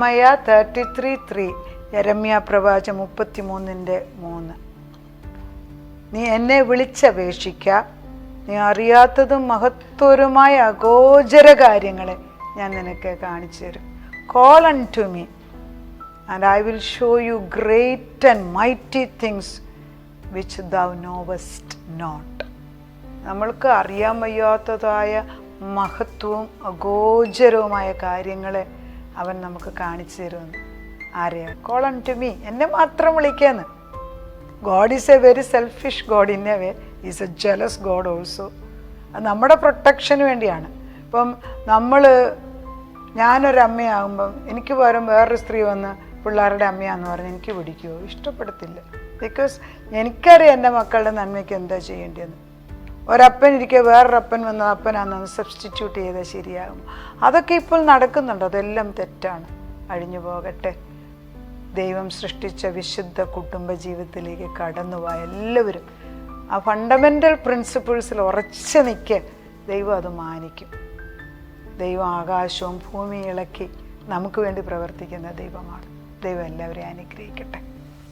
യെരമ്യാ 33:3, യെരമ്യാ പ്രവാചകം 33:3. നീ എന്നെ വിളിച്ചപേക്ഷിക്ക, നീ അറിയാത്തതും മഹത്വരുമായ അഗോചര കാര്യങ്ങളെ ഞാൻ നിനക്ക് കാണിച്ചു തരും. Call unto me and I will show you great and mighty things which thou knowest not. നമ്മൾക്ക് അറിയാൻ വയ്യാത്തതായ മഹത്വവും അഗോചരവുമായ കാര്യങ്ങളെ അവൻ നമുക്ക് കാണിച്ചു തരുമെന്ന്. ആരെയാ? കോൾ unto me, എന്നെ മാത്രം വിളിക്കാന്ന്. God is A very selfish God. In a way is A jealous God also. അത് നമ്മുടെ പ്രൊട്ടക്ഷന് വേണ്ടിയാണ്. ഇപ്പം ഞാനൊരമ്മയാകുമ്പം എനിക്ക് പകരം വേറൊരു സ്ത്രീ വന്ന് പിള്ളേരുടെ അമ്മയാന്ന് പറഞ്ഞ് എനിക്ക് പിടിക്കുമോ? ഇഷ്ടപ്പെടത്തില്ല. ബിക്കോസ് എനിക്കറിയാം എൻ്റെ മക്കളുടെ നന്മയ്ക്ക് എന്താ ചെയ്യേണ്ടതെന്ന്. ഒരപ്പൻ ഇരിക്കുക, വേറൊരപ്പൻ വന്ന് അപ്പനാന്ന് സബ്സ്റ്റിറ്റ്യൂട്ട് ചെയ്താൽ ശരിയാകും. അതൊക്കെ ഇപ്പോൾ നടക്കുന്നുണ്ട്. അതെല്ലാം തെറ്റാണ്. അഴിഞ്ഞു പോകട്ടെ. ദൈവം സൃഷ്ടിച്ച വിശുദ്ധ കുടുംബ ജീവിതത്തിലേക്ക് കടന്നുപോയ എല്ലാവരും ആ ഫണ്ടമെൻ്റൽ പ്രിൻസിപ്പിൾസിൽ ഉറച്ചു നിൽക്കുക. ദൈവം അത് മാനിക്കും. ദൈവം ആകാശവും ഭൂമിയും ഇളക്കി നമുക്ക് വേണ്ടി പ്രവർത്തിക്കുന്ന ദൈവമാണ്. ദൈവം എല്ലാവരെയും അനുഗ്രഹിക്കട്ടെ.